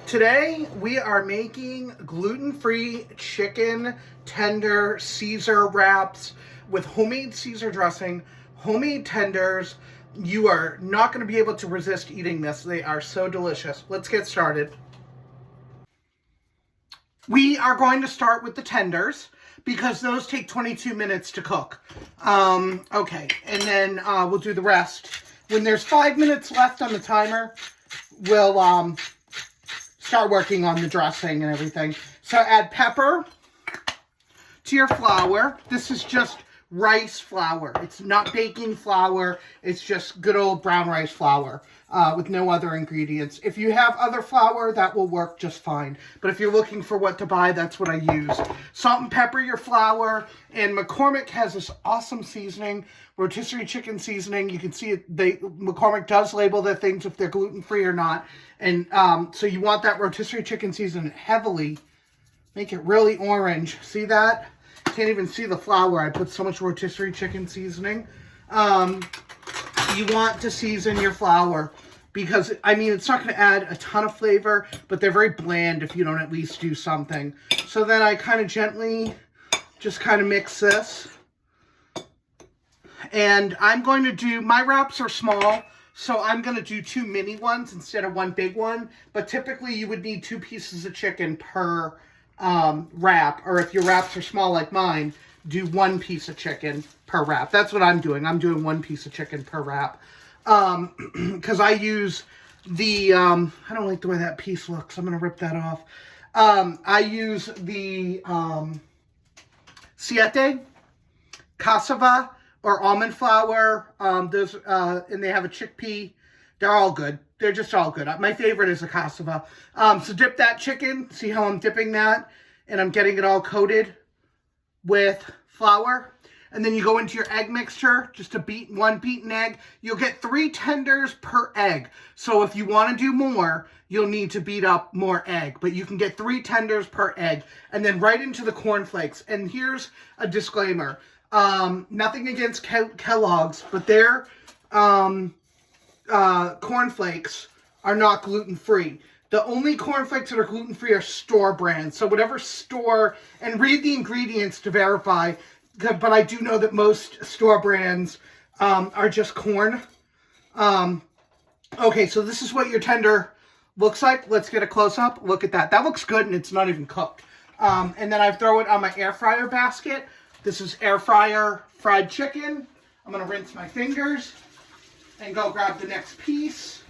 Today we are making gluten-free chicken tender Caesar wraps with homemade Caesar dressing, homemade tenders. You are not going to be able to resist eating this. They are so delicious. Let's get started. We are going to start with the tenders because those take 22 minutes to cook. Okay, and then we'll do the rest. When there's 5 minutes left on the timer, we'll start working on the dressing and everything. So add pepper to your flour. This is just rice flour. It's not baking flour. It's just good old brown rice flour with no other ingredients. If you have other flour, that will work just fine. But if you're looking for what to buy, that's what I use. Salt and pepper your flour. And McCormick has this awesome seasoning, rotisserie chicken seasoning. You can see it. McCormick does label their things if they're gluten-free or not. And so you want that rotisserie chicken seasoning heavily. Make it really orange. See that? Can't even see the flour. I put so much rotisserie chicken seasoning. You want to season your flour because, I mean, it's not going to add a ton of flavor, but they're very bland if you don't at least do something. So then I kind of gently just kind of mix this. And I'm going to do, my wraps are small, so I'm going to do 2 mini ones instead of 1 big one. But typically you would need 2 pieces of chicken per wrap, or if your wraps are small like mine, do 1 piece of chicken per wrap. That's what I'm doing. I'm doing 1 piece of chicken per wrap. Because I use the, I don't like the way that piece looks. I'm going to rip that off. I use the Siete, cassava, or almond flour. And they have a chickpea. They're all good. They're just all good. My favorite is a cassava. So dip that chicken. See how I'm dipping that? And I'm getting it all coated with flour. And then you go into your egg mixture, just to beat 1 beaten egg. You'll get 3 tenders per egg. So if you want to do more, you'll need to beat up more egg. But you can get 3 tenders per egg. And then right into the cornflakes. And here's a disclaimer. Nothing against Kellogg's, but their cornflakes are not gluten-free. The only cornflakes that are gluten-free are store brands. So whatever store, and read the ingredients to verify, but I do know that most store brands are just corn. Okay, so this is what your tender looks like. Let's get a close-up. Look at that. That looks good, and it's not even cooked. And then I throw it on my air fryer basket. This is air fryer fried chicken. I'm going to rinse my fingers and go grab the next piece.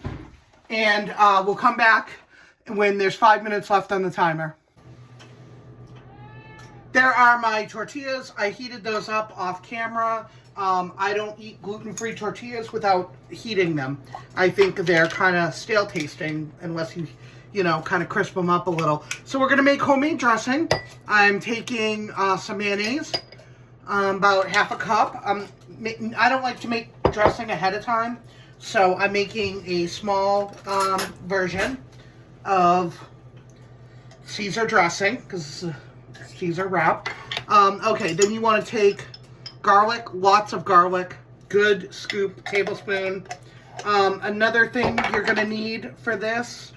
And we'll come back when there's 5 minutes left on the timer. There are my tortillas. I heated those up off camera. I don't eat gluten-free tortillas without heating them. I think they're kind of stale tasting unless you know, kind of crisp them up a little. So we're going to make homemade dressing. I'm taking some mayonnaise, about half a cup. I don't like to make dressing ahead of time, so I'm making a small version of Caesar dressing because it's a Caesar wrap. Okay, then you want to take garlic, lots of garlic, good scoop, tablespoon. Another thing you're going to need for this,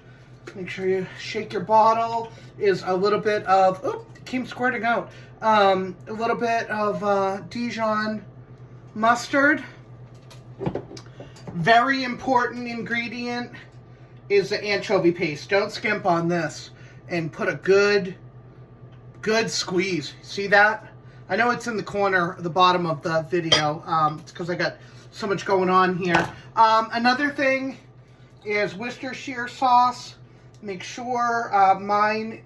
make sure you shake your bottle, is a little bit of, oop, it came squirting out, a little bit of Dijon mustard. Very important ingredient is the anchovy paste. Don't skimp on this. And put a good squeeze. See that? I know it's in the corner, the bottom of the video. It's because I got so much going on here. Another thing is Worcestershire sauce. Make sure mine.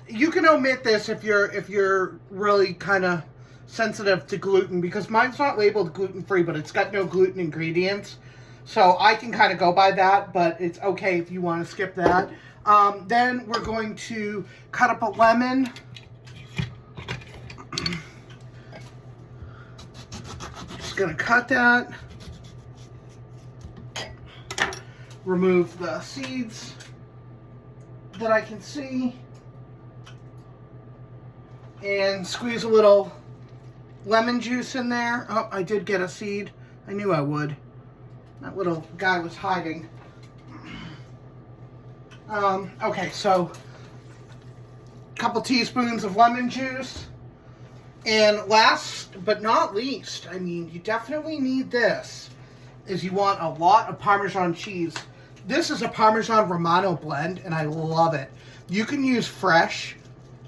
You can omit this if you're really kind of sensitive to gluten, because mine's not labeled gluten-free, but it's got no gluten ingredients. So I can kind of go by that, but it's okay if you want to skip that. Then we're going to cut up a lemon. Just going to cut that. Remove the seeds that I can see. And squeeze a little lemon juice in there. Oh, I did get a seed. I knew I would. That little guy was hiding. Okay, so a couple teaspoons of lemon juice. And last but not least, I mean, you definitely need this, is you want a lot of Parmesan cheese. This is a Parmesan Romano blend, and I love it. You can use fresh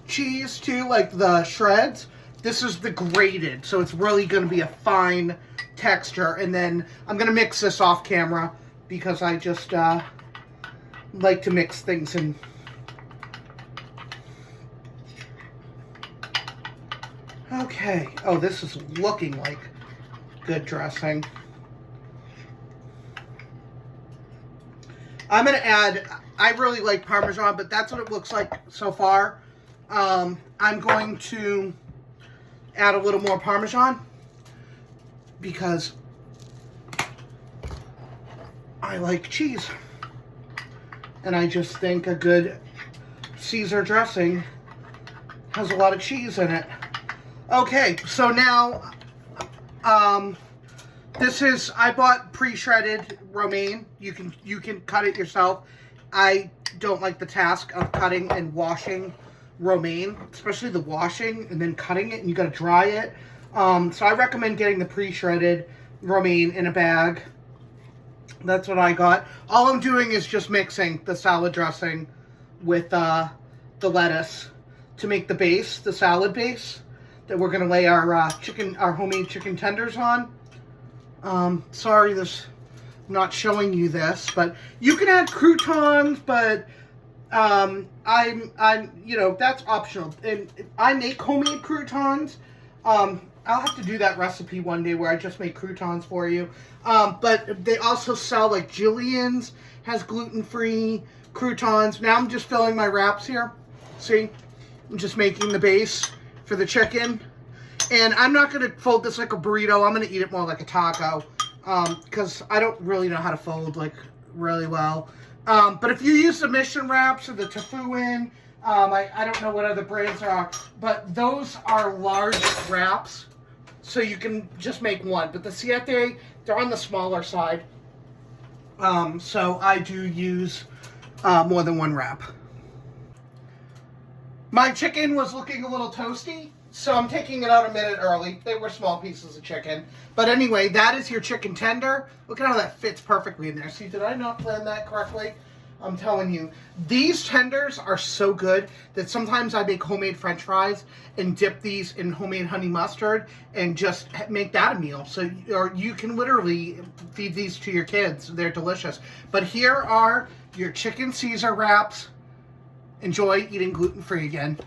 cheese too, like the shreds. This is the grated, so it's really going to be a fine texture. And then I'm going to mix this off camera because I just like to mix things in. Okay. Oh, this is looking like good dressing. I'm going to add, I really like Parmesan, but that's what it looks like so far. I'm going to add a little more Parmesan because I like cheese. And I just think a good Caesar dressing has a lot of cheese in it. Okay, so now, this is, I bought pre-shredded romaine. You can cut it yourself. I don't like the task of cutting and washing romaine, especially the washing and then cutting it, and you gotta dry it. So I recommend getting the pre-shredded romaine in a bag. That's what I got. All I'm doing is just mixing the salad dressing with the lettuce to make the base, the salad base that we're gonna lay our homemade chicken tenders on. Sorry, I'm not showing you this, but you can add croutons, but I'm you know, that's optional. And I make homemade croutons. I'll have to do that recipe one day where I just make croutons for you. But they also sell, like, Jillian's has gluten-free croutons. Now I'm just filling my wraps here. See? I'm just making the base for the chicken. And I'm not going to fold this like a burrito. I'm going to eat it more like a taco. Because I don't really know how to fold, like, really well. But if you use the Mission wraps or the Tofuin, I don't know what other brands there are, but those are large wraps, so you can just make one. But the Siete, they're on the smaller side, so I do use more than one wrap. My chicken was looking a little toasty, so I'm taking it out a minute early. They were small pieces of chicken. But anyway, that is your chicken tender. Look at how that fits perfectly in there. See, did I not plan that correctly? I'm telling you. These tenders are so good that sometimes I make homemade French fries and dip these in homemade honey mustard and just make that a meal. So, or you can literally feed these to your kids. They're delicious. But here are your chicken Caesar wraps. Enjoy eating gluten-free again.